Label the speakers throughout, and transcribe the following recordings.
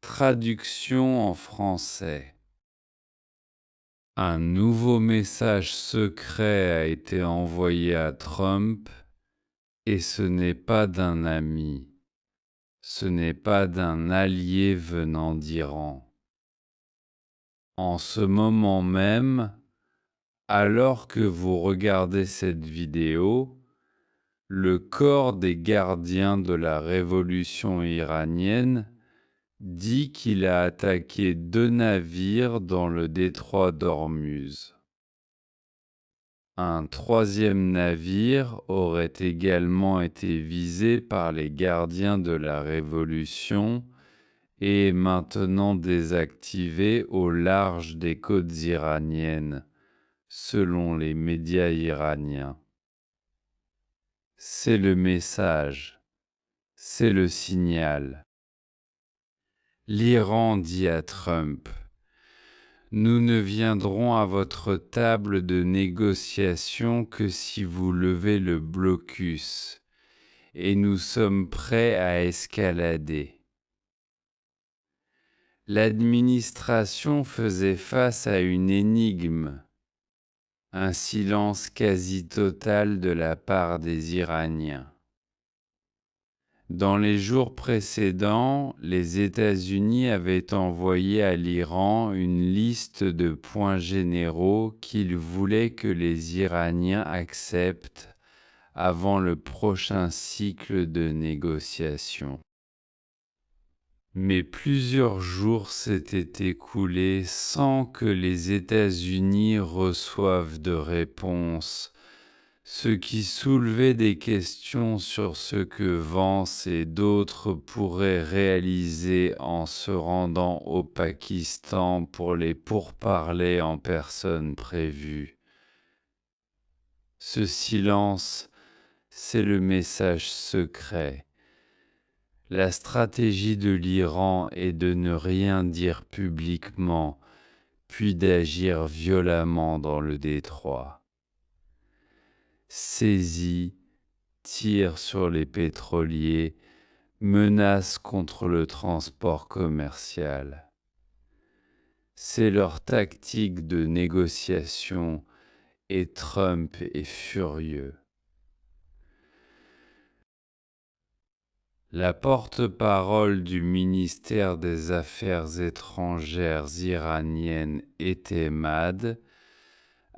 Speaker 1: Traduction en français. Un nouveau message secret a été envoyé à Trump, et ce n'est pas d'un ami, ce n'est pas d'un allié venant d'Iran. En ce moment même, alors que vous regardez cette vidéo, le corps des gardiens de la révolution iranienne dit qu'il a attaqué 2 navires dans le détroit d'Ormuz. Un 3e navire aurait également été visé par les gardiens de la Révolution et est maintenant désactivé au large des côtes iraniennes, selon les médias iraniens. C'est le message, c'est le signal. L'Iran dit à Trump: nous ne viendrons à votre table de négociation que si vous levez le blocus, et nous sommes prêts à escalader. L'administration faisait face à une énigme, un silence quasi total de la part des Iraniens. Dans les jours précédents, les États-Unis avaient envoyé à l'Iran une liste de points généraux qu'ils voulaient que les Iraniens acceptent avant le prochain cycle de négociations. Mais plusieurs jours s'étaient écoulés sans que les États-Unis reçoivent de réponse, ce qui soulevait des questions sur ce que Vance et d'autres pourraient réaliser en se rendant au Pakistan pour les pourparlers en personne prévus. Ce silence, c'est le message secret. La stratégie de l'Iran est de ne rien dire publiquement, puis d'agir violemment dans le détroit. Saisit, tire sur les pétroliers, menace contre le transport commercial. C'est leur tactique de négociation et Trump est furieux. La porte-parole du ministère des Affaires étrangères iranienne Etemad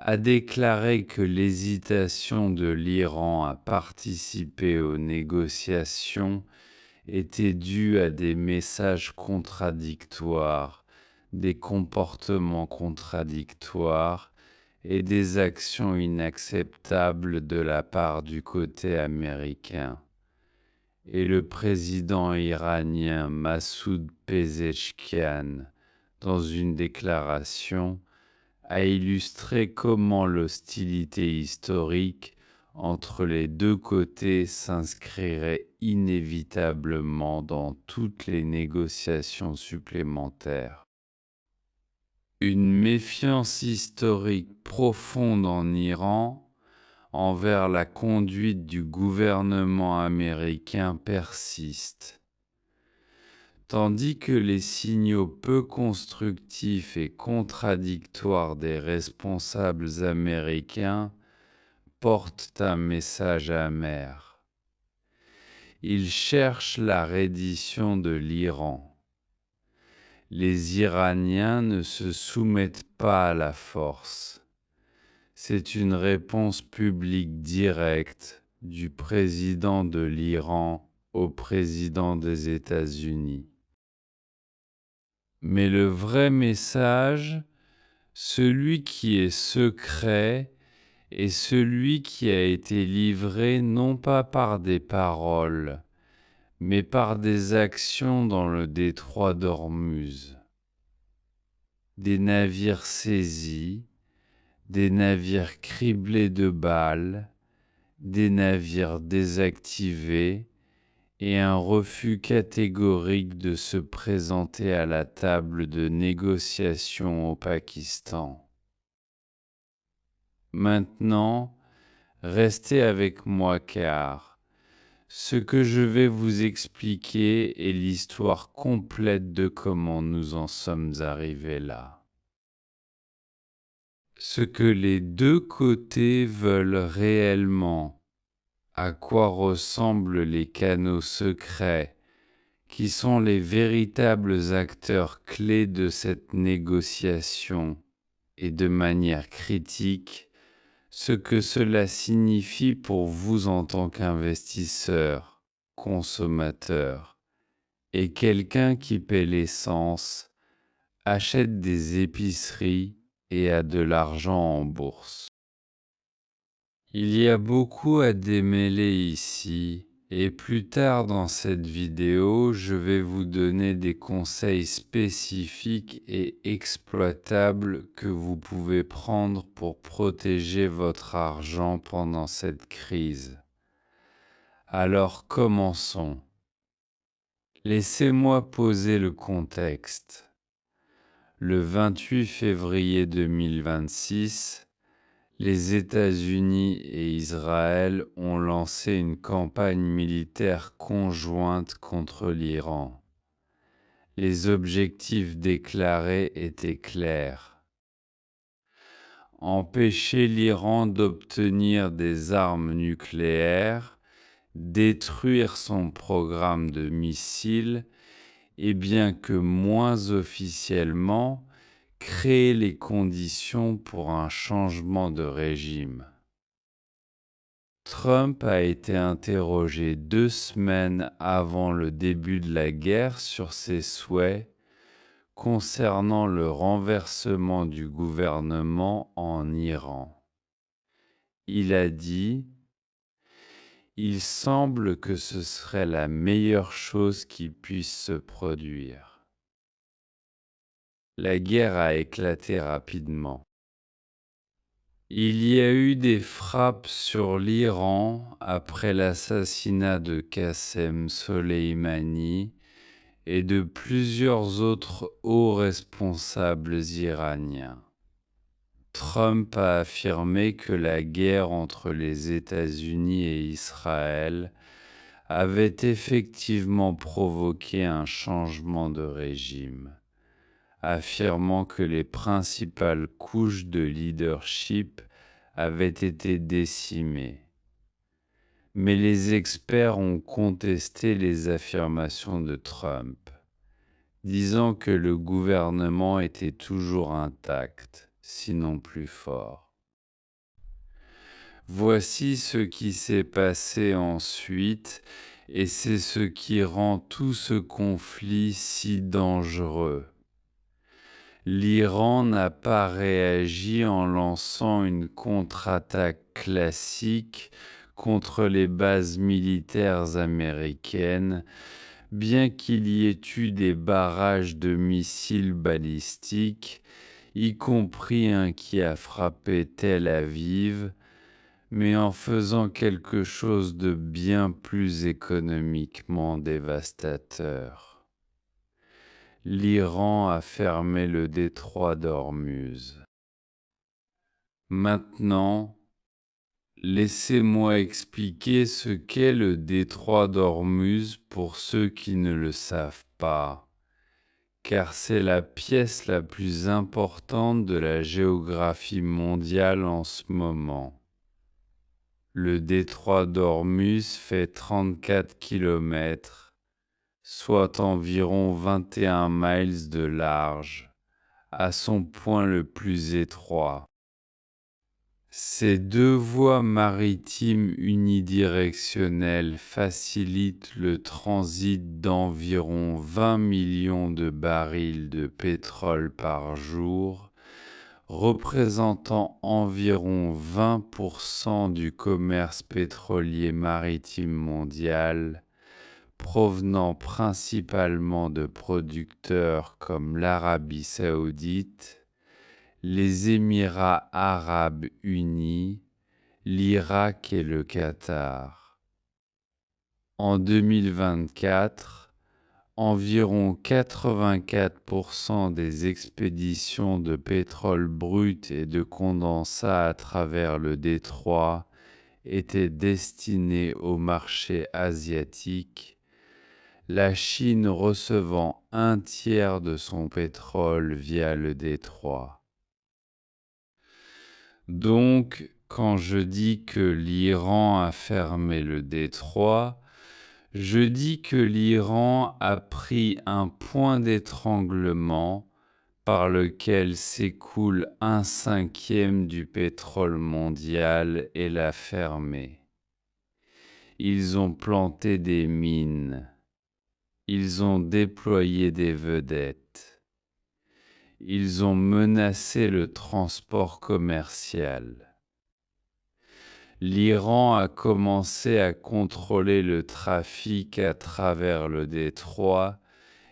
Speaker 1: a déclaré que l'hésitation de l'Iran à participer aux négociations était due à des messages contradictoires, des comportements contradictoires et des actions inacceptables de la part du côté américain. Et le président iranien Massoud Pezeshkian, dans une déclaration, a illustré comment l'hostilité historique entre les deux côtés s'inscrirait inévitablement dans toutes les négociations supplémentaires. Une méfiance historique profonde en Iran envers la conduite du gouvernement américain persiste. Tandis que les signaux peu constructifs et contradictoires des responsables américains portent un message amer. Ils cherchent la reddition de l'Iran. Les Iraniens ne se soumettent pas à la force. C'est une réponse publique directe du président de l'Iran au président des États-Unis. Mais le vrai message, celui qui est secret, est celui qui a été livré non pas par des paroles, mais par des actions dans le détroit d'Ormuz. Des navires saisis, des navires criblés de balles, des navires désactivés, et un refus catégorique de se présenter à la table de négociation au Pakistan. Maintenant, restez avec moi car Ce que je vais vous expliquer est l'histoire complète de comment nous en sommes arrivés là. Ce que les deux côtés veulent réellement, à quoi ressemblent les canaux secrets, qui sont les véritables acteurs clés de cette négociation, et de manière critique, ce que cela signifie pour vous en tant qu'investisseur, consommateur, et quelqu'un qui paie l'essence, achète des épiceries et a de l'argent en bourse. Il y a beaucoup à démêler ici, et plus tard dans cette vidéo, je vais vous donner des conseils spécifiques et exploitables que vous pouvez prendre pour protéger votre argent pendant cette crise. Alors commençons. Laissez-moi poser le contexte. Le 28 février 2026, les États-Unis et Israël ont lancé une campagne militaire conjointe contre l'Iran. Les objectifs déclarés étaient clairs. Empêcher l'Iran d'obtenir des armes nucléaires, détruire son programme de missiles, et bien que moins officiellement, créer les conditions pour un changement de régime. Trump a été interrogé 2 semaines avant le début de la guerre sur ses souhaits concernant le renversement du gouvernement en Iran. Il a dit: il semble que ce serait la meilleure chose qui puisse se produire. La guerre a éclaté rapidement. Il y a eu des frappes sur l'Iran après l'assassinat de Qassem Soleimani et de plusieurs autres hauts responsables iraniens. Trump a affirmé que la guerre entre les États-Unis et Israël avait effectivement provoqué un changement de régime, affirmant que les principales couches de leadership avaient été décimées. Mais les experts ont contesté les affirmations de Trump, disant que le gouvernement était toujours intact, sinon plus fort. Voici ce qui s'est passé ensuite, et c'est ce qui rend tout ce conflit si dangereux. L'Iran n'a pas réagi en lançant une contre-attaque classique contre les bases militaires américaines, bien qu'il y ait eu des barrages de missiles balistiques, y compris un qui a frappé Tel Aviv, mais en faisant quelque chose de bien plus économiquement dévastateur. L'Iran a fermé le détroit d'Ormuz. Maintenant, laissez-moi expliquer ce qu'est le détroit d'Ormuz pour ceux qui ne le savent pas, car c'est la pièce la plus importante de la géographie mondiale en ce moment. Le détroit d'Ormuz fait 34 kilomètres, soit environ 21 miles de large, à son point le plus étroit. Ces deux voies maritimes unidirectionnelles facilitent le transit d'environ 20 millions de barils de pétrole par jour, représentant environ 20% du commerce pétrolier maritime mondial, provenant principalement de producteurs comme l'Arabie saoudite, les Émirats arabes unis, l'Irak et le Qatar. En 2024, environ 84% des expéditions de pétrole brut et de condensat à travers le détroit étaient destinés au marché asiatique, la Chine recevant un tiers de son pétrole via le détroit. Donc, quand je dis que l'Iran a fermé le détroit, je dis que l'Iran a pris un point d'étranglement par lequel s'écoule 1/5 du pétrole mondial et l'a fermé. Ils ont planté des mines. Ils ont déployé des vedettes. Ils ont menacé le transport commercial. L'Iran a commencé à contrôler le trafic à travers le détroit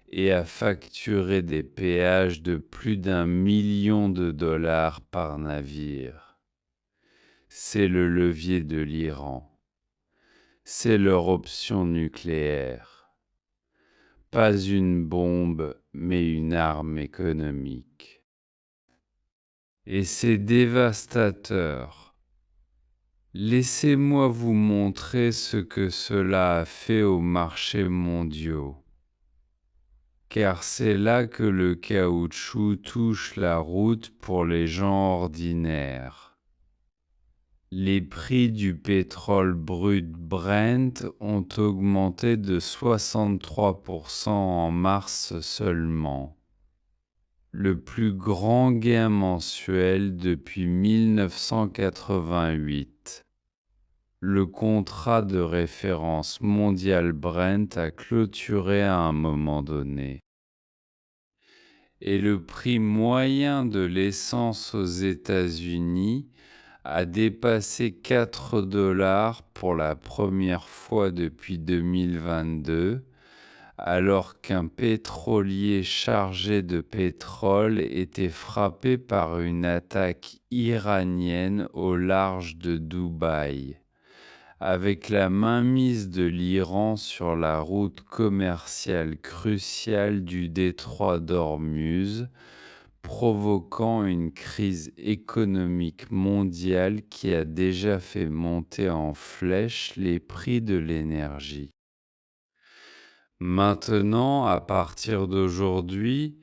Speaker 1: et à facturer des péages de plus d'1 million de dollars par navire. C'est le levier de l'Iran. C'est leur option nucléaire. Pas une bombe, mais une arme économique. Et c'est dévastateur. Laissez-moi vous montrer ce que cela a fait aux marchés mondiaux. Car c'est là que le caoutchouc touche la route pour les gens ordinaires. Les prix du pétrole brut Brent ont augmenté de 63% en mars seulement. Le plus grand gain mensuel depuis 1988. Le contrat de référence mondial Brent a clôturé à un moment donné. Et le prix moyen de l'essence aux États-Unis a dépassé 4 dollars pour la première fois depuis 2022, alors qu'un pétrolier chargé de pétrole était frappé par une attaque iranienne au large de Dubaï. Avec la mainmise de l'Iran sur la route commerciale cruciale du détroit d'Ormuz, provoquant une crise économique mondiale qui a déjà fait monter en flèche les prix de l'énergie. Maintenant, à partir d'aujourd'hui,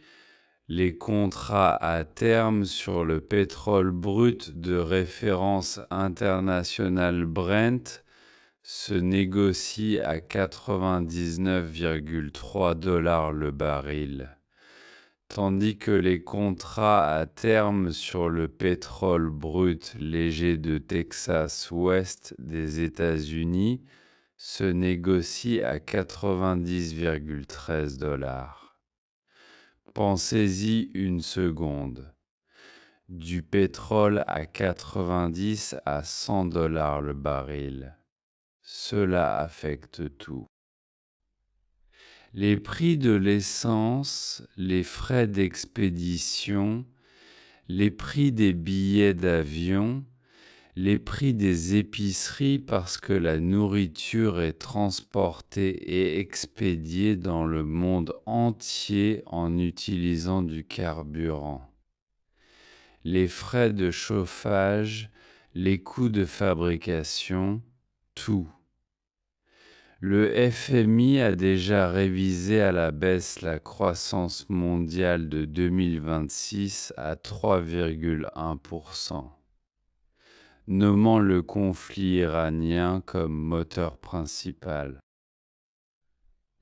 Speaker 1: les contrats à terme sur le pétrole brut de référence internationale Brent se négocient à 99,3 dollars le baril, tandis que les contrats à terme sur le pétrole brut léger de Texas ouest des États-Unis se négocient à 90,13 dollars. Pensez-y une seconde. Du pétrole à 90 à 100 dollars le baril. Cela affecte tout. Les prix de l'essence, les frais d'expédition, les prix des billets d'avion, les prix des épiceries parce que la nourriture est transportée et expédiée dans le monde entier en utilisant du carburant. Les frais de chauffage, les coûts de fabrication, tout. Le FMI a déjà révisé à la baisse la croissance mondiale de 2026 à 3,1%, nommant le conflit iranien comme moteur principal.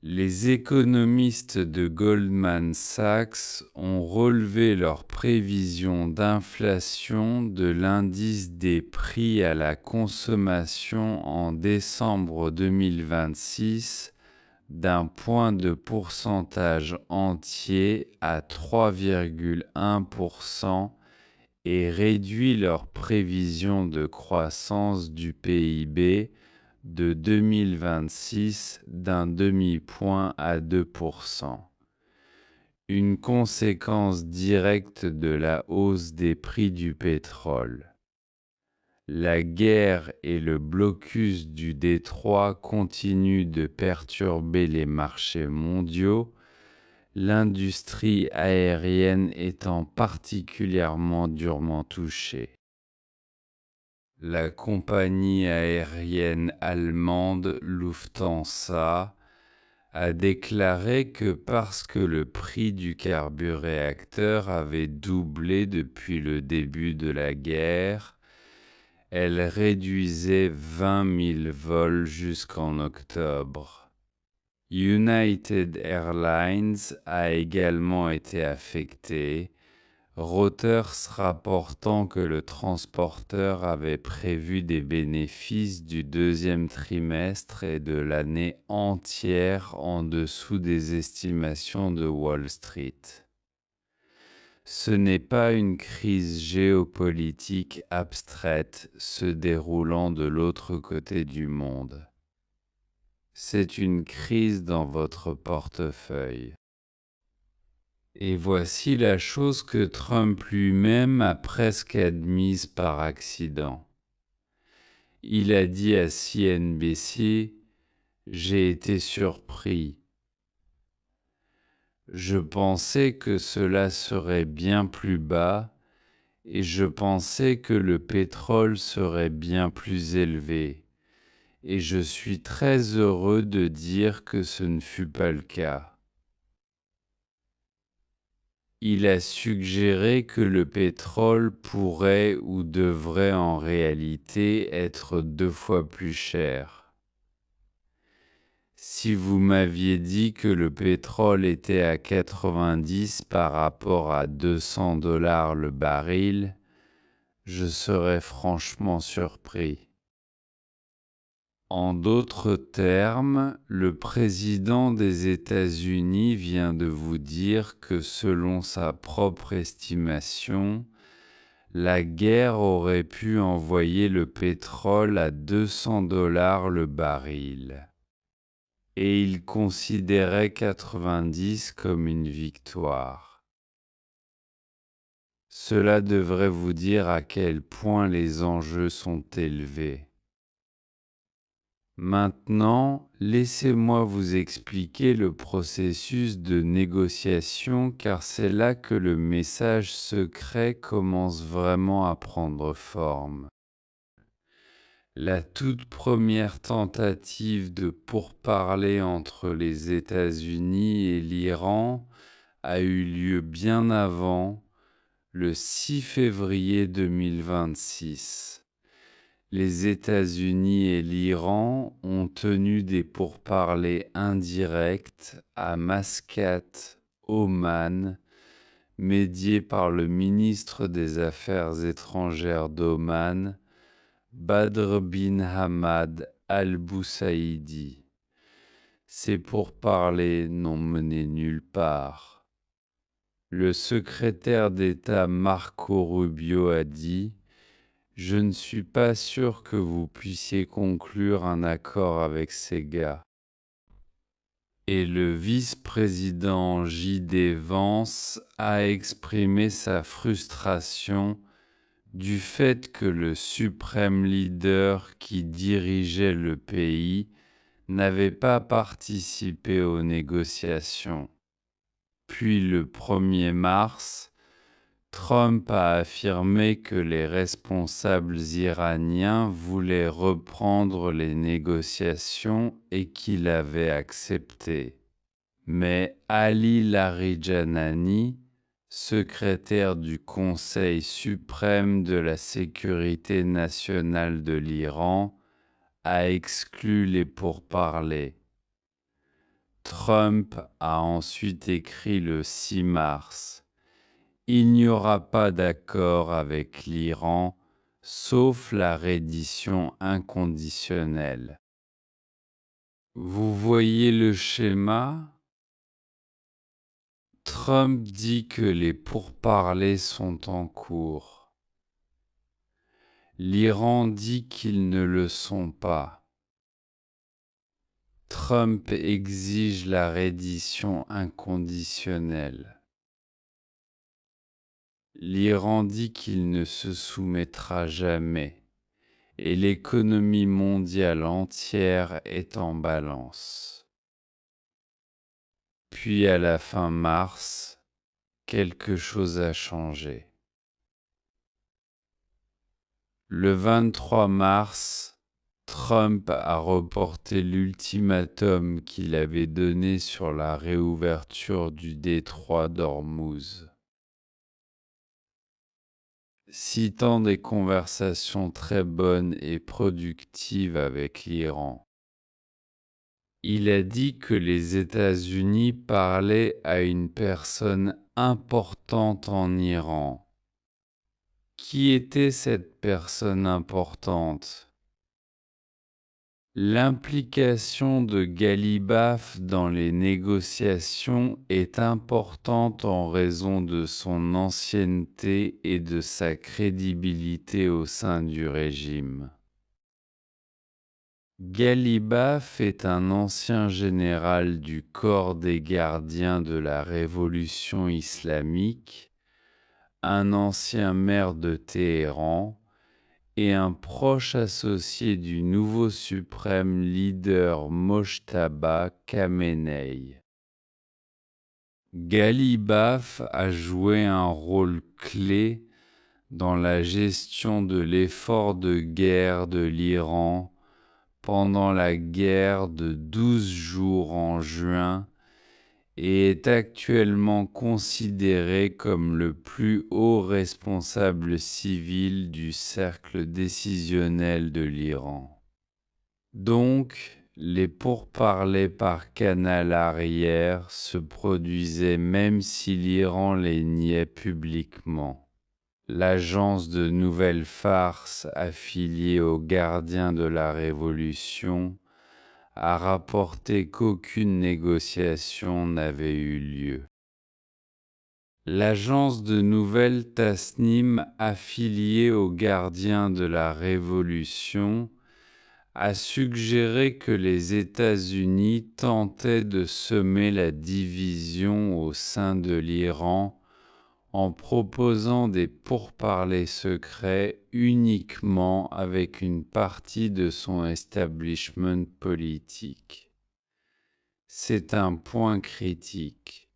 Speaker 1: Les économistes de Goldman Sachs ont relevé leurs prévisions d'inflation de l'indice des prix à la consommation en décembre 2026 d'un point de pourcentage entier à 3,1% et réduit leurs prévisions de croissance du PIB de 2026 d'un demi-point à 2%. Une conséquence directe de la hausse des prix du pétrole. La guerre et le blocus du détroit continuent de perturber les marchés mondiaux, l'industrie aérienne étant particulièrement durement touchée. La compagnie aérienne allemande Lufthansa a déclaré que parce que le prix du carburéacteur avait doublé depuis le début de la guerre, elle réduisait 20 000 vols jusqu'en octobre. United Airlines a également été affecté, Reuters rapportant que le transporteur avait prévu des bénéfices du deuxième trimestre et de l'année entière en dessous des estimations de Wall Street. Ce n'est pas une crise géopolitique abstraite se déroulant de l'autre côté du monde. C'est une crise dans votre portefeuille. Et voici la chose que Trump lui-même a presque admise par accident. Il a dit à CNBC: « J'ai été surpris. Je pensais que cela serait bien plus bas et je pensais que le pétrole serait bien plus élevé. Et je suis très heureux de dire que ce ne fut pas le cas. » Il a suggéré que le pétrole pourrait ou devrait en réalité être 2 fois plus cher. Si vous m'aviez dit que le pétrole était à 90 par rapport à 200 $ le baril, je serais franchement surpris. En d'autres termes, le président des États-Unis vient de vous dire que selon sa propre estimation, la guerre aurait pu envoyer le pétrole à 200 $ le baril. Et il considérait 90 comme une victoire. Cela devrait vous dire à quel point les enjeux sont élevés. Maintenant, laissez-moi vous expliquer le processus de négociation car c'est là que le message secret commence vraiment à prendre forme. La toute première tentative de pourparlers entre les États-Unis et l'Iran a eu lieu bien avant, le 6 février 2026. Les États-Unis et l'Iran ont tenu des pourparlers indirects à Mascate, Oman, médiés par le ministre des Affaires étrangères d'Oman, Badr bin Hamad al-Boussaïdi. Ces pourparlers n'ont mené nulle part. Le secrétaire d'État Marco Rubio a dit: « Je ne suis pas sûr que vous puissiez conclure un accord avec ces gars. » Et le vice-président J.D. Vance a exprimé sa frustration du fait que le suprême leader qui dirigeait le pays n'avait pas participé aux négociations. Puis le 1er mars, Trump a affirmé que les responsables iraniens voulaient reprendre les négociations et qu'il avait accepté. Mais Ali Larijani, secrétaire du Conseil suprême de la sécurité nationale de l'Iran, a exclu les pourparlers. Trump a ensuite écrit le 6 mars: « Il n'y aura pas d'accord avec l'Iran, sauf la reddition inconditionnelle. » Vous voyez le schéma? Trump dit que les pourparlers sont en cours. L'Iran dit qu'ils ne le sont pas. Trump exige la reddition inconditionnelle. L'Iran dit qu'il ne se soumettra jamais, et l'économie mondiale entière est en balance. Puis à la fin mars, quelque chose a changé. Le 23 mars, Trump a reporté l'ultimatum qu'il avait donné sur la réouverture du détroit d'Ormuz. Citant des conversations très bonnes et productives avec l'Iran. Il a dit que les États-Unis parlaient à une personne importante en Iran. Qui était cette personne importante? L'implication de Galibaf dans les négociations est importante en raison de son ancienneté et de sa crédibilité au sein du régime. Galibaf est un ancien général du corps des gardiens de la révolution islamique, un ancien maire de Téhéran, et un proche associé du nouveau suprême leader Mojtaba Khamenei. Galibaf a joué un rôle clé dans la gestion de l'effort de guerre de l'Iran pendant la guerre de 12 jours en juin et est actuellement considéré comme le plus haut responsable civil du cercle décisionnel de l'Iran. Donc, les pourparlers par canal arrière se produisaient même si l'Iran les niait publiquement. L'agence de nouvelles farces affiliée aux gardiens de la Révolution a rapporté qu'aucune négociation n'avait eu lieu. L'agence de nouvelles Tasnim, affiliée aux gardiens de la Révolution, a suggéré que les États-Unis tentaient de semer la division au sein de l'Iran en proposant des pourparlers secrets uniquement avec une partie de son establishment politique. C'est un point critique.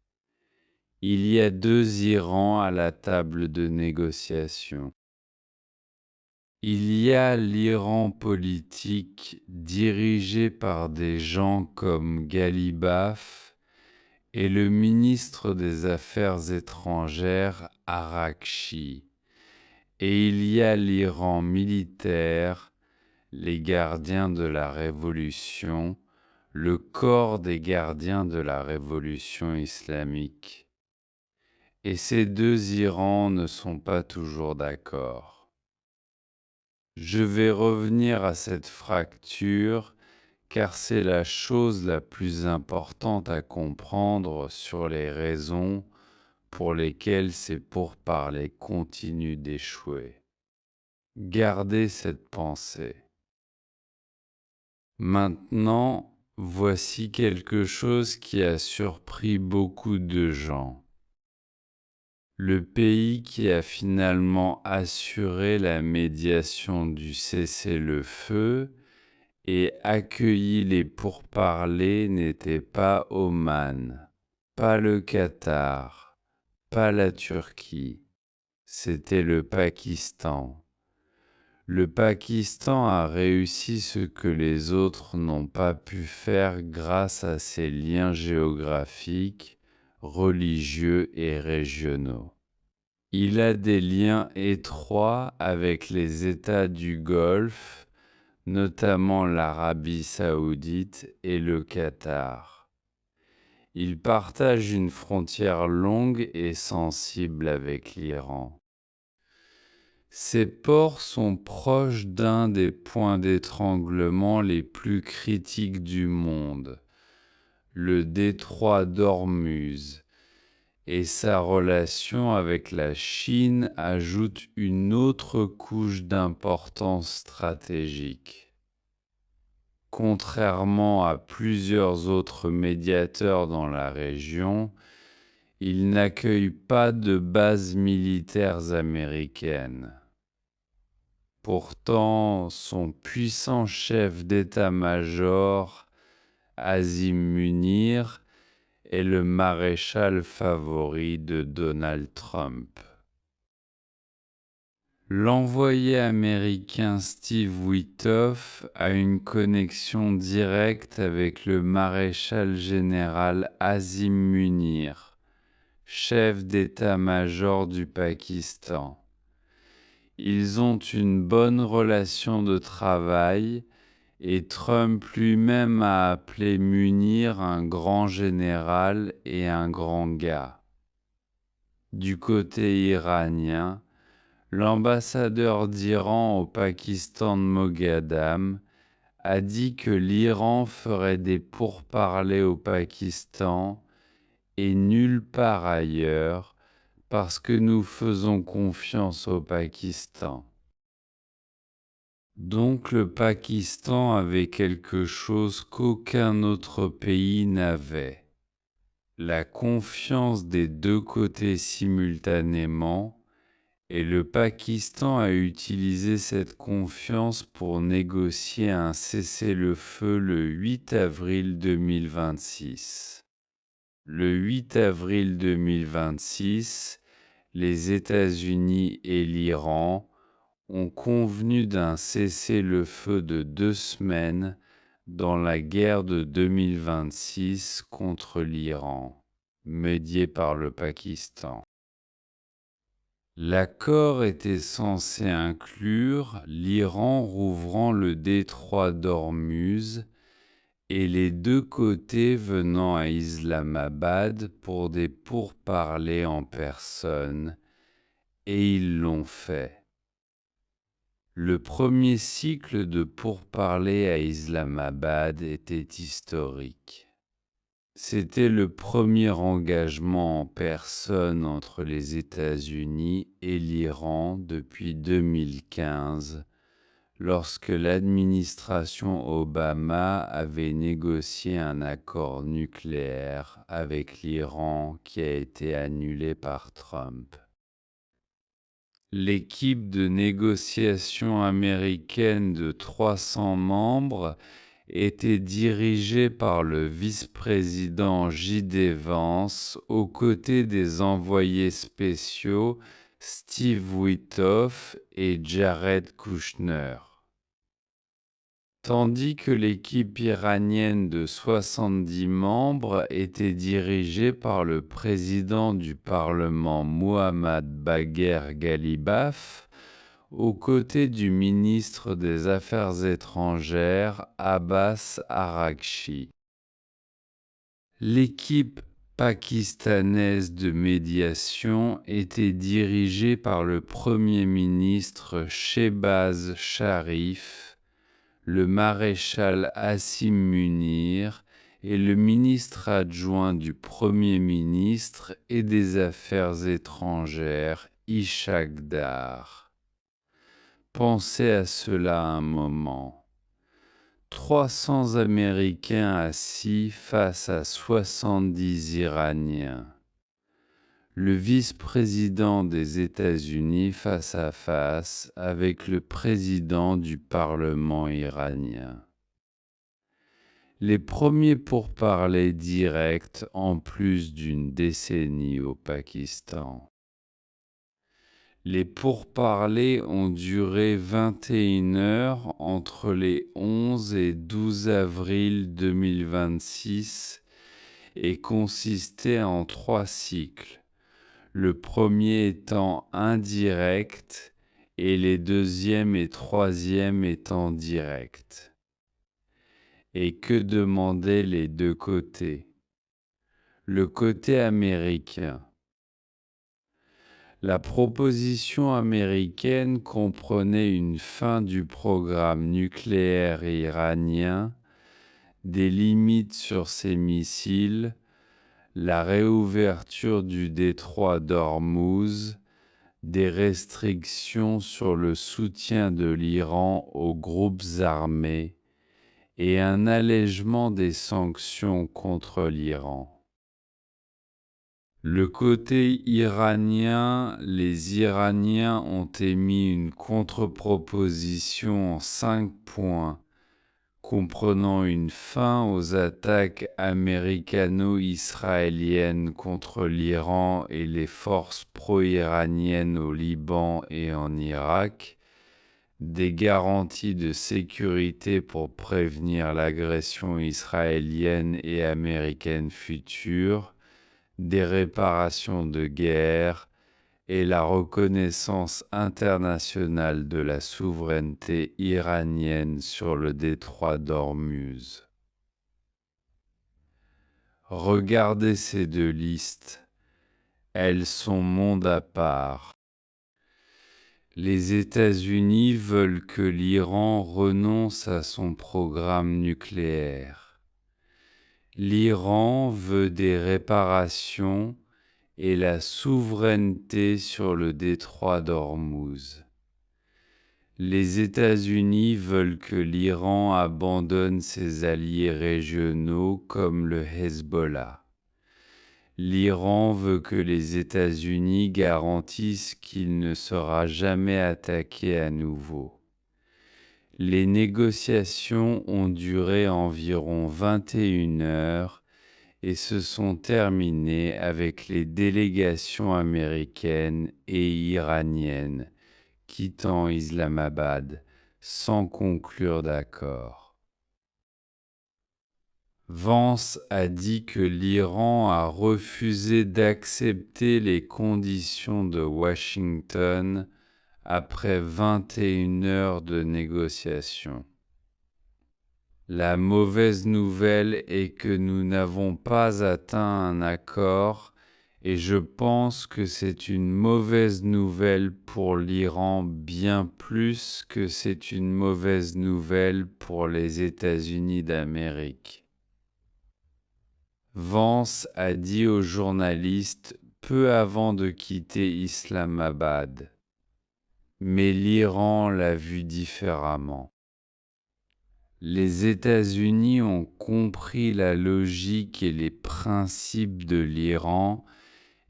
Speaker 1: Il y a deux Irans à la table de négociation. Il y a l'Iran politique dirigé par des gens comme Galibaf et le ministre des Affaires étrangères Arakchi. Et il y a l'Iran militaire, les gardiens de la Révolution, le corps des gardiens de la Révolution islamique. Et ces deux Irans ne sont pas toujours d'accord. Je vais revenir à cette fracture car c'est la chose la plus importante à comprendre sur les raisons pour lesquelles ces pourparlers continuent d'échouer. Gardez cette pensée. Maintenant, voici quelque chose qui a surpris beaucoup de gens. Le pays qui a finalement assuré la médiation du cessez-le-feu et accueilli les pourparlers n'était pas Oman, pas le Qatar, pas la Turquie, c'était le Pakistan. Le Pakistan a réussi ce que les autres n'ont pas pu faire grâce à ses liens géographiques, religieux et régionaux. Il a des liens étroits avec les États du Golfe, notamment l'Arabie saoudite et le Qatar. Il partage une frontière longue et sensible avec l'Iran. Ces ports sont proches d'un des points d'étranglement les plus critiques du monde, le détroit d'Ormuz, et sa relation avec la Chine ajoute une autre couche d'importance stratégique. Contrairement à plusieurs autres médiateurs dans la région, il n'accueille pas de bases militaires américaines. Pourtant, son puissant chef d'état-major, Asim Munir, est le maréchal favori de Donald Trump. L'envoyé américain Steve Witkoff a une connexion directe avec le maréchal général Asim Munir, chef d'état-major du Pakistan. Ils ont une bonne relation de travail et Trump lui-même a appelé Munir un grand général et un grand gars. Du côté iranien, l'ambassadeur d'Iran au Pakistan de Moghadam a dit que l'Iran ferait des pourparlers au Pakistan et nulle part ailleurs parce que nous faisons confiance au Pakistan. Donc le Pakistan avait quelque chose qu'aucun autre pays n'avait. La confiance des deux côtés simultanément, et le Pakistan a utilisé cette confiance pour négocier un cessez-le-feu le 8 avril 2026. Le 8 avril 2026, les États-Unis et l'Iran ont convenu d'un cessez-le-feu de 2 semaines dans la guerre de 2026 contre l'Iran, médiée par le Pakistan. L'accord était censé inclure l'Iran rouvrant le détroit d'Ormuz et les deux côtés venant à Islamabad pour des pourparlers en personne, et ils l'ont fait. Le premier cycle de pourparlers à Islamabad était historique. C'était le premier engagement en personne entre les États-Unis et l'Iran depuis 2015, lorsque l'administration Obama avait négocié un accord nucléaire avec l'Iran qui a été annulé par Trump. L'équipe de négociation américaine de 300 membres était dirigée par le vice-président J.D. Vance aux côtés des envoyés spéciaux Steve Witkoff et Jared Kushner. Tandis que l'équipe iranienne de 70 membres était dirigée par le président du Parlement Mohammad Bagher Ghalibaf, aux côtés du ministre des Affaires étrangères Abbas Araghchi. L'équipe pakistanaise de médiation était dirigée par le Premier ministre Shehbaz Sharif, le maréchal Asim Munir et le ministre adjoint du Premier ministre et des Affaires étrangères Ishaq Dar. Pensez à cela un moment. 300 Américains assis face à 70 Iraniens. Le vice-président des États-Unis face à face avec le président du Parlement iranien. Les premiers pourparlers directs en plus d'une décennie au Pakistan. Les pourparlers ont duré 21 heures entre les 11 et 12 avril 2026 et consistaient en 3 cycles. Le premier étant indirect et les deuxième et troisième étant directs. Et que demandaient les deux côtés? Le côté américain. La proposition américaine comprenait une fin du programme nucléaire iranien, des limites sur ses missiles, la réouverture du détroit d'Ormuz, des restrictions sur le soutien de l'Iran aux groupes armés et un allègement des sanctions contre l'Iran. Le côté iranien, les Iraniens ont émis une contre-proposition en 5 points comprenant une fin aux attaques américano-israéliennes contre l'Iran et les forces pro-iraniennes au Liban et en Irak, des garanties de sécurité pour prévenir l'agression israélienne et américaine future, des réparations de guerre et la reconnaissance internationale de la souveraineté iranienne sur le détroit d'Ormuz. Regardez ces deux listes, elles sont monde à part. Les États-Unis veulent que l'Iran renonce à son programme nucléaire. L'Iran veut des réparations et la souveraineté sur le détroit d'Ormuz. Les États-Unis veulent que l'Iran abandonne ses alliés régionaux comme le Hezbollah. L'Iran veut que les États-Unis garantissent qu'il ne sera jamais attaqué à nouveau. Les négociations ont duré environ 21 heures et se sont terminées avec les délégations américaines et iraniennes quittant Islamabad sans conclure d'accord. Vance a dit que l'Iran a refusé d'accepter les conditions de Washington après 21 heures de négociations. La mauvaise nouvelle est que nous n'avons pas atteint un accord et je pense que c'est une mauvaise nouvelle pour l'Iran bien plus que c'est une mauvaise nouvelle pour les États-Unis d'Amérique. Vance a dit aux journalistes peu avant de quitter Islamabad. Mais l'Iran l'a vu différemment. Les États-Unis ont compris la logique et les principes de l'Iran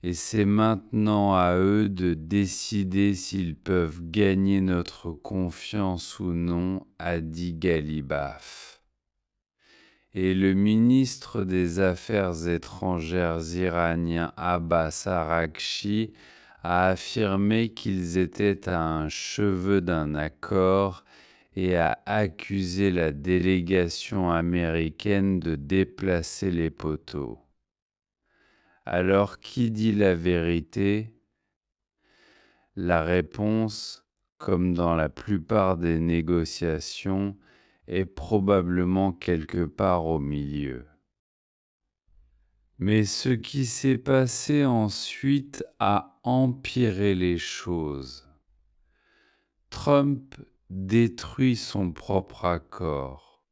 Speaker 1: et c'est maintenant à eux de décider s'ils peuvent gagner notre confiance ou non, a dit Ghalibaf. Et le ministre des Affaires étrangères iranien Abbas Araghchi a affirmé qu'ils étaient à un cheveu d'un accord et a accusé la délégation américaine de déplacer les poteaux. Alors qui dit la vérité? La réponse, comme dans la plupart des négociations, est probablement quelque part au milieu. Mais ce qui s'est passé ensuite a empiré les choses. Trump détruit son propre accord.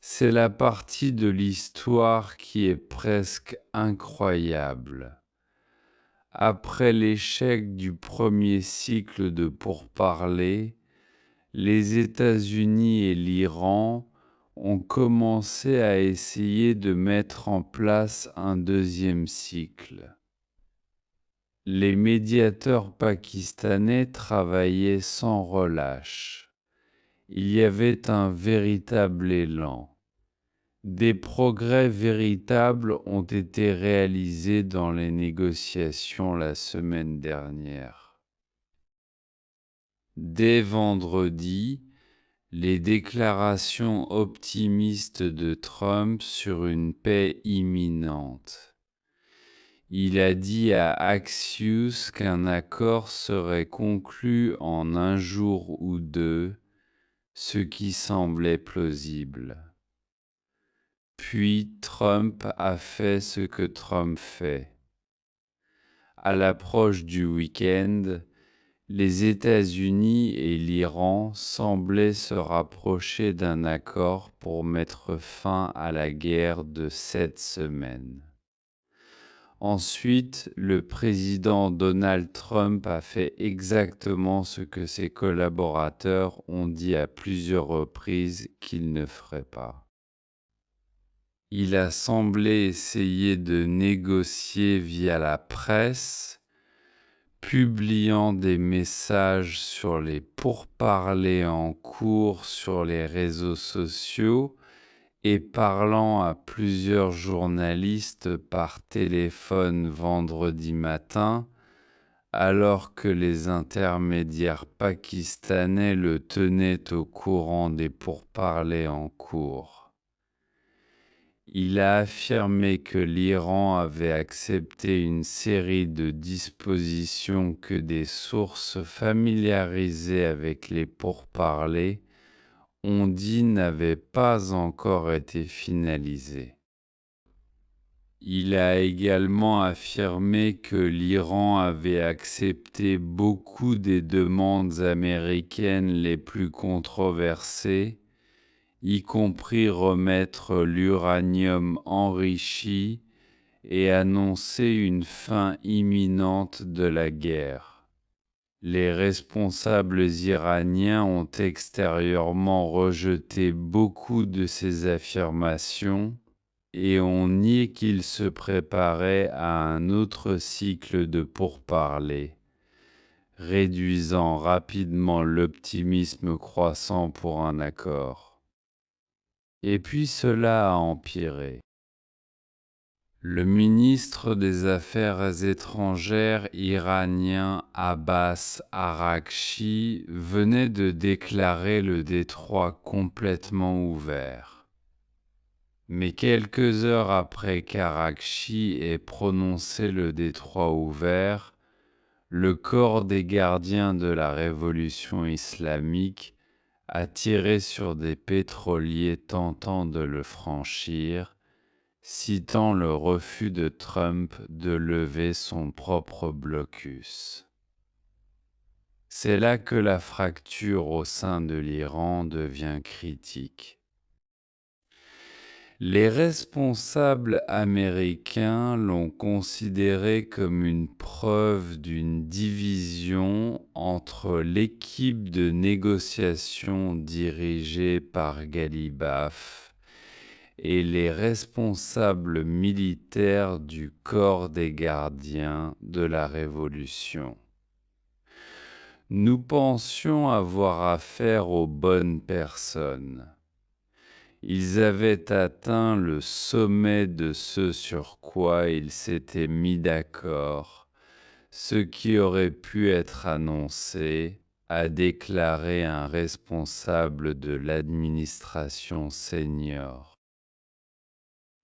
Speaker 1: C'est la partie de l'histoire qui est presque incroyable. Après l'échec du premier cycle de pourparlers, les États-Unis et l'Iran ont commencé à essayer de mettre en place un deuxième cycle. Les médiateurs pakistanais travaillaient sans relâche. Il y avait un véritable élan. Des progrès véritables ont été réalisés dans les négociations la semaine dernière. Dès vendredi, les déclarations optimistes de Trump sur une paix imminente. Il a dit à Axios qu'un accord serait conclu en un jour ou deux, ce qui semblait plausible. Puis Trump a fait ce que Trump fait. À l'approche du week-end, les États-Unis et l'Iran semblaient se rapprocher d'un accord pour mettre fin à la guerre de 7 semaines. Ensuite, le président Donald Trump a fait exactement ce que ses collaborateurs ont dit à plusieurs reprises qu'il ne ferait pas. Il a semblé essayer de négocier via la presse, publiant des messages sur les pourparlers en cours sur les réseaux sociaux et parlant à plusieurs journalistes par téléphone vendredi matin, alors que les intermédiaires pakistanais le tenaient au courant des pourparlers en cours. Il a affirmé que l'Iran avait accepté une série de dispositions que des sources familiarisées avec les pourparlers ont dit n'avaient pas encore été finalisées. Il a également affirmé que l'Iran avait accepté beaucoup des demandes américaines les plus controversées, y compris remettre l'uranium enrichi et annoncer une fin imminente de la guerre. Les responsables iraniens ont extérieurement rejeté beaucoup de ces affirmations et ont nié qu'ils se préparaient à un autre cycle de pourparlers, réduisant rapidement l'optimisme croissant pour un accord. Et puis cela a empiré. Le ministre des Affaires étrangères iranien Abbas Araghchi venait de déclarer le détroit complètement ouvert. Mais quelques heures après qu'Araghchi ait prononcé le détroit ouvert, le corps des gardiens de la révolution islamique a tiré sur des pétroliers tentant de le franchir, citant le refus de Trump de lever son propre blocus. C'est là que la fracture au sein de l'Iran devient critique. Les responsables américains l'ont considéré comme une preuve d'une division entre l'équipe de négociation dirigée par Ghalibaf et les responsables militaires du corps des gardiens de la Révolution. Nous pensions avoir affaire aux bonnes personnes. Ils avaient atteint le sommet de ce sur quoi ils s'étaient mis d'accord, ce qui aurait pu être annoncé, a déclaré un responsable de l'administration senior.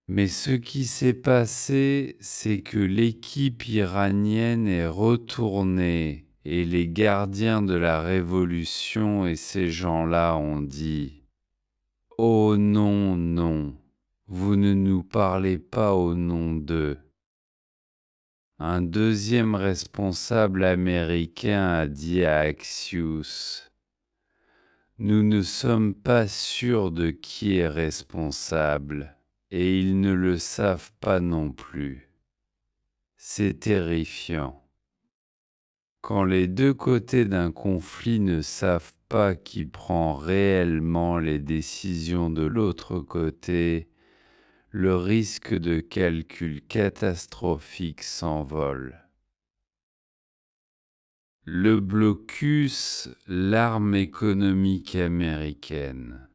Speaker 1: Mais ce qui s'est passé, c'est que l'équipe iranienne est retournée et les gardiens de la Révolution et ces gens-là ont dit: « Oh non, non, vous ne nous parlez pas au nom d'eux. » Un deuxième responsable américain a dit à Axios: « Nous ne sommes pas sûrs de qui est responsable. Et ils ne le savent pas non plus. » C'est terrifiant. Quand les deux côtés d'un conflit ne savent pas qui prend réellement les décisions de l'autre côté, le risque de calcul catastrophique s'envole. Le blocus, l'arme économique américaine.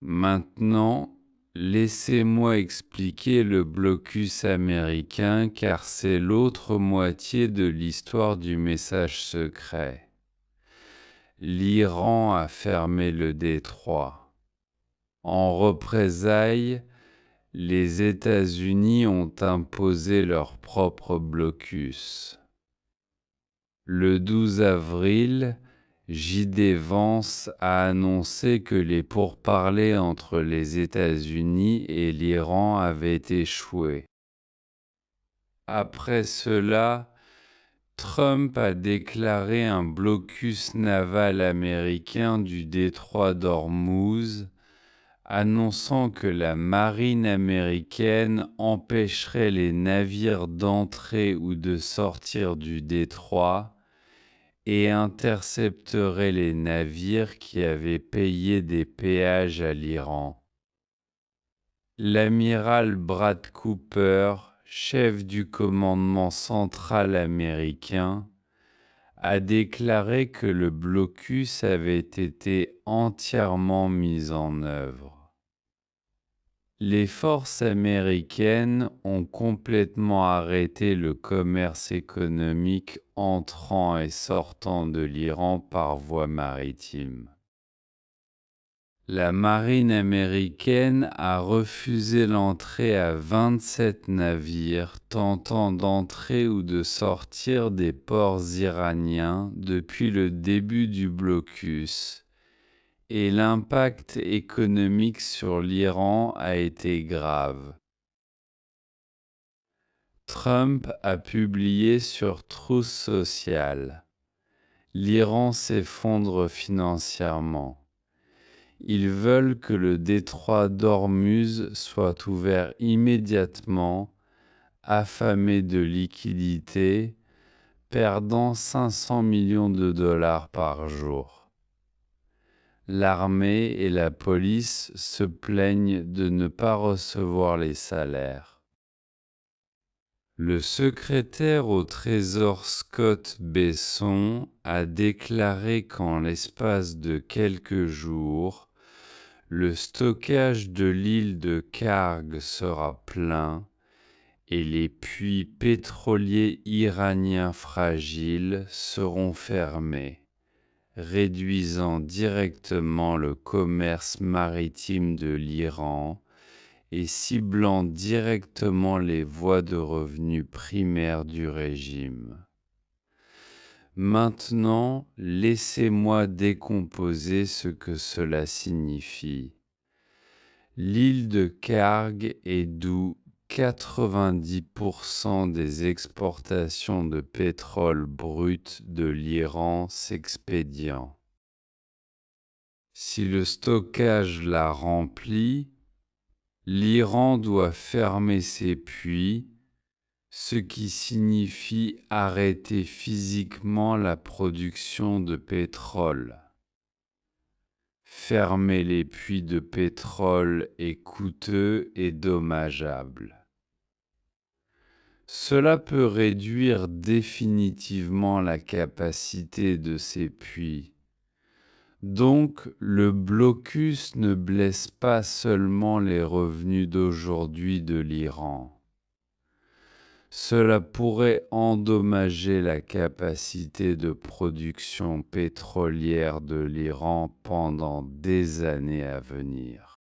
Speaker 1: Maintenant, laissez-moi expliquer le blocus américain car c'est l'autre moitié de l'histoire du message secret. L'Iran a fermé le détroit. En représailles, les États-Unis ont imposé leur propre blocus. Le 12 avril, J.D. Vance a annoncé que les pourparlers entre les États-Unis et l'Iran avaient échoué. Après cela, Trump a déclaré un blocus naval américain du détroit d'Ormuz, annonçant que la marine américaine empêcherait les navires d'entrer ou de sortir du détroit et intercepterait les navires qui avaient payé des péages à l'Iran. L'amiral Brad Cooper, chef du commandement central américain, a déclaré que le blocus avait été entièrement mis en œuvre. Les forces américaines ont complètement arrêté le commerce économique entrant et sortant de l'Iran par voie maritime. La marine américaine a refusé l'entrée à 27 navires tentant d'entrer ou de sortir des ports iraniens depuis le début du blocus, et l'impact économique sur l'Iran a été grave. Trump a publié sur Truth Social: l'Iran s'effondre financièrement. Ils veulent que le détroit d'Ormuz soit ouvert immédiatement, affamé de liquidités, perdant 500 millions de dollars par jour. L'armée et la police se plaignent de ne pas recevoir les salaires. Le secrétaire au Trésor Scott Besson a déclaré qu'en l'espace de quelques jours, le stockage de l'île de Kharg sera plein et les puits pétroliers iraniens fragiles seront fermés, réduisant directement le commerce maritime de l'Iran et ciblant directement les voies de revenus primaires du régime. Maintenant, laissez-moi décomposer ce que cela signifie. L'île de Kharg est d'où 90% des exportations de pétrole brut de l'Iran s'expédient. Si le stockage la remplit, l'Iran doit fermer ses puits, ce qui signifie arrêter physiquement la production de pétrole. Fermer les puits de pétrole est coûteux et dommageable. Cela peut réduire définitivement la capacité de ces puits. Donc, le blocus ne blesse pas seulement les revenus d'aujourd'hui de l'Iran. Cela pourrait endommager la capacité de production pétrolière de l'Iran pendant des années à venir.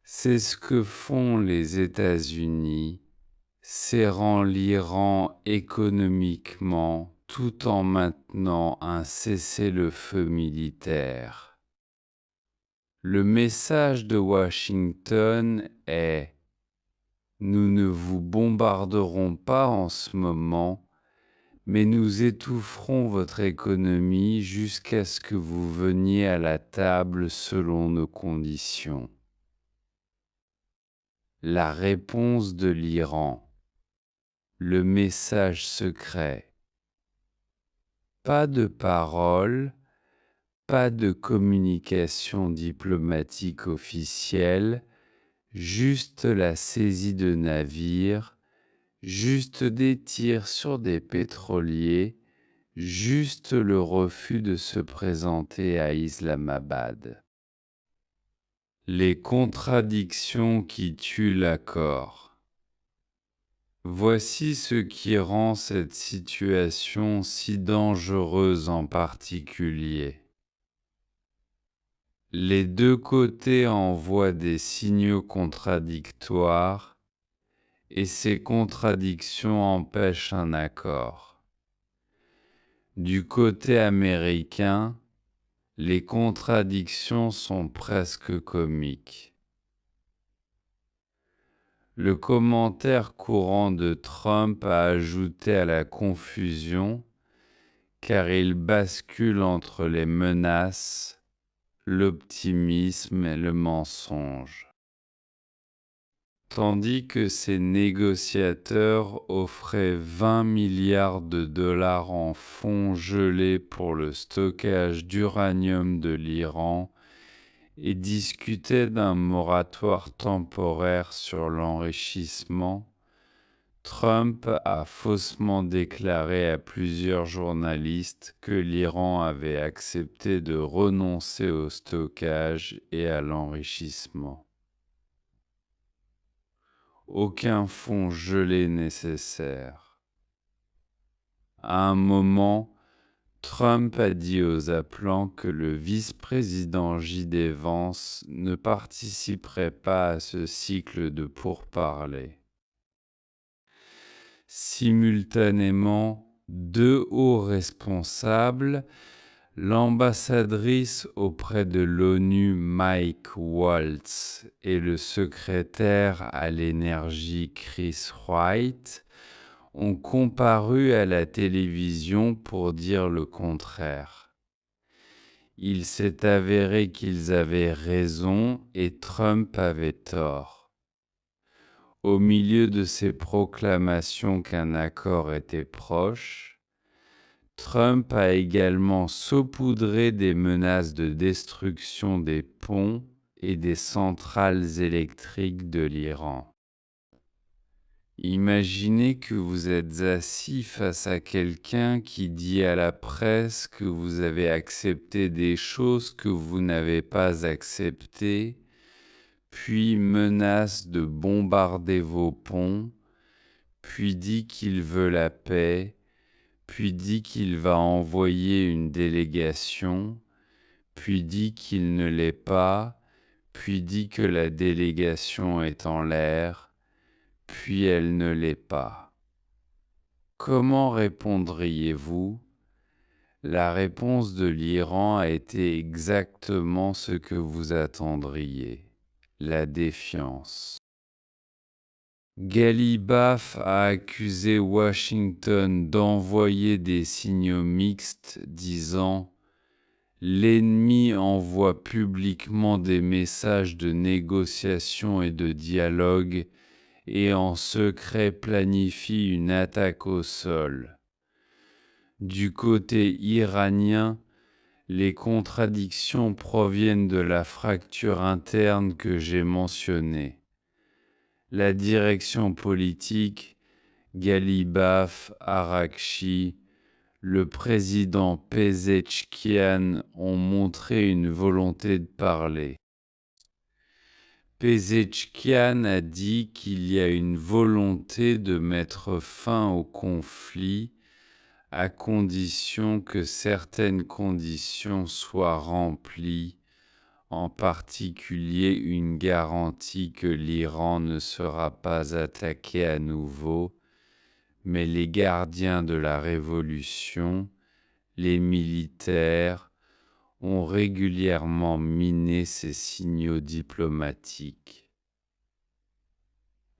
Speaker 1: C'est ce que font les États-Unis, serrant l'Iran économiquement tout en maintenant un cessez-le-feu militaire. Le message de Washington est: nous ne vous bombarderons pas en ce moment, mais nous étoufferons votre économie jusqu'à ce que vous veniez à la table selon nos conditions. La réponse de l'Iran. Le message secret. Pas de parole, pas de communication diplomatique officielle, juste la saisie de navires, juste des tirs sur des pétroliers, juste le refus de se présenter à Islamabad. Les contradictions qui tuent l'accord. Voici ce qui rend cette situation si dangereuse en particulier. Les deux côtés envoient des signaux contradictoires, et ces contradictions empêchent un accord. Du côté américain, les contradictions sont presque comiques. Le commentaire courant de Trump a ajouté à la confusion, car il bascule entre les menaces, l'optimisme et le mensonge. Tandis que ces négociateurs offraient 20 milliards de dollars en fonds gelés pour le stockage d'uranium de l'Iran et discutaient d'un moratoire temporaire sur l'enrichissement, Trump a faussement déclaré à plusieurs journalistes que l'Iran avait accepté de renoncer au stockage et à l'enrichissement. Aucun fonds gelé nécessaire. À un moment, Trump a dit aux appelants que le vice-président J.D. Vance ne participerait pas à ce cycle de pourparlers. Simultanément, deux hauts responsables, l'ambassadrice auprès de l'ONU Mike Waltz et le secrétaire à l'énergie Chris Wright, ont comparu à la télévision pour dire le contraire. Il s'est avéré qu'ils avaient raison et Trump avait tort. Au milieu de ces proclamations qu'un accord était proche, Trump a également saupoudré des menaces de destruction des ponts et des centrales électriques de l'Iran. Imaginez que vous êtes assis face à quelqu'un qui dit à la presse que vous avez accepté des choses que vous n'avez pas acceptées, puis menace de bombarder vos ponts, puis dit qu'il veut la paix, puis dit qu'il va envoyer une délégation, puis dit qu'il ne l'est pas, puis dit que la délégation est en l'air, puis elle ne l'est pas. Comment répondriez-vous? La réponse de l'Iran a été exactement ce que vous attendriez, la défiance. Galibaf a accusé Washington d'envoyer des signaux mixtes disant « L'ennemi envoie publiquement des messages de négociation et de dialogue et en secret planifie une attaque au sol. » Du côté iranien, les contradictions proviennent de la fracture interne que j'ai mentionnée. La direction politique, Galibaf, Arakchi, le président Pezeshkian ont montré une volonté de parler. Pezeshkian a dit qu'il y a une volonté de mettre fin au conflit à condition que certaines conditions soient remplies, en particulier une garantie que l'Iran ne sera pas attaqué à nouveau, mais les gardiens de la révolution, les militaires, ont régulièrement miné ces signaux diplomatiques.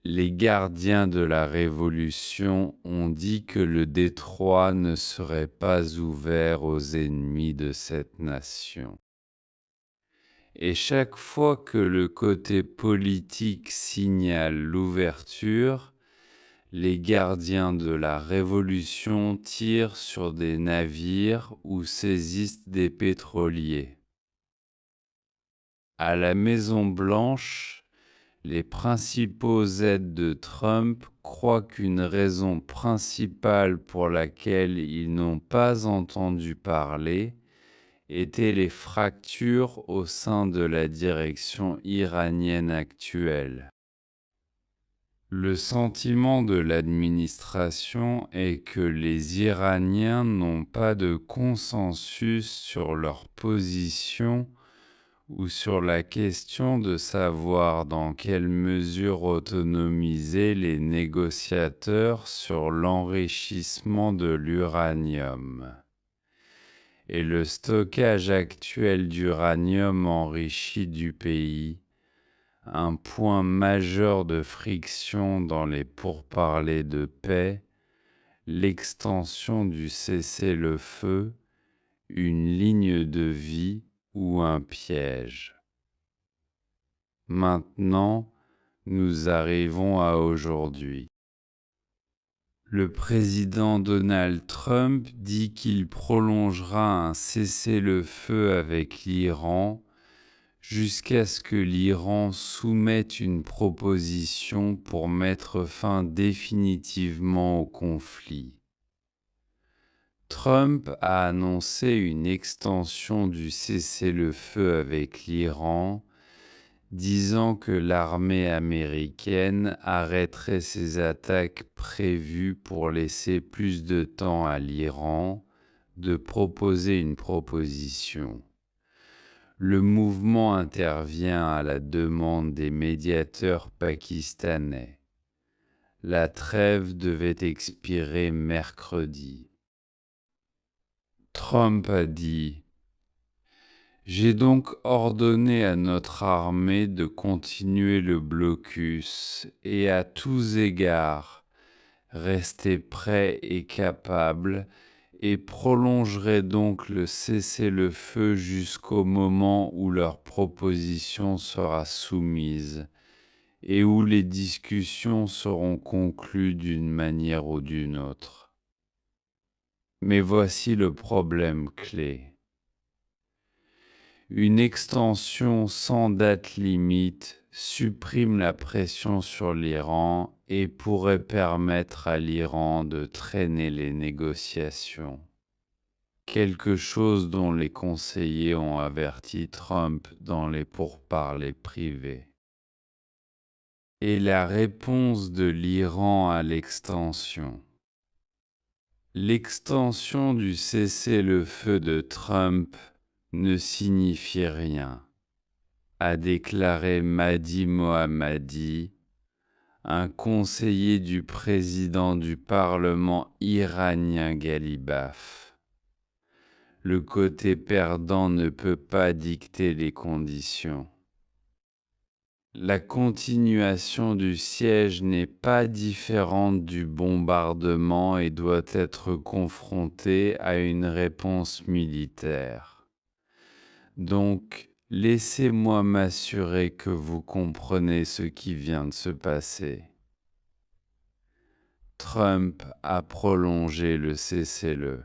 Speaker 1: Les gardiens de la révolution ont dit que le détroit ne serait pas ouvert aux ennemis de cette nation. Et chaque fois que le côté politique signale l'ouverture, les gardiens de la révolution tirent sur des navires ou saisissent des pétroliers. À la Maison-Blanche, les principaux aides de Trump croient qu'une raison principale pour laquelle ils n'ont pas entendu parler étaient les fractures au sein de la direction iranienne actuelle. Le sentiment de l'administration est que les Iraniens n'ont pas de consensus sur leur position ou sur la question de savoir dans quelle mesure autonomiser les négociateurs sur l'enrichissement de l'uranium. Et le stockage actuel d'uranium enrichi du pays, un point majeur de friction dans les pourparlers de paix, l'extension du cessez-le-feu, une ligne de vie ou un piège. Maintenant, nous arrivons à aujourd'hui. Le président Donald Trump dit qu'il prolongera un cessez-le-feu avec l'Iran jusqu'à ce que l'Iran soumette une proposition pour mettre fin définitivement au conflit. Trump a annoncé une extension du cessez-le-feu avec l'Iran, disant que l'armée américaine arrêterait ses attaques prévues pour laisser plus de temps à l'Iran de proposer une proposition. Le mouvement intervient à la demande des médiateurs pakistanais. La trêve devait expirer mercredi. Trump a dit: « J'ai donc ordonné à notre armée de continuer le blocus et à tous égards rester prêts et capables et prolongerai donc le cessez-le-feu jusqu'au moment où leur proposition sera soumise et où les discussions seront conclues d'une manière ou d'une autre. Mais voici le problème clé. Une extension sans date limite supprime la pression sur l'Iran et pourrait permettre à l'Iran de traîner les négociations. Quelque chose dont les conseillers ont averti Trump dans les pourparlers privés. Et la réponse de l'Iran à l'extension. L'extension du cessez-le-feu de Trump ne signifie rien, a déclaré Mahdi Mohammadi, un conseiller du président du Parlement iranien Ghalibaf. Le côté perdant ne peut pas dicter les conditions. La continuation du siège n'est pas différente du bombardement et doit être confrontée à une réponse militaire. Donc, laissez-moi m'assurer que vous comprenez ce qui vient de se passer. Trump a prolongé le cessez-le-feu.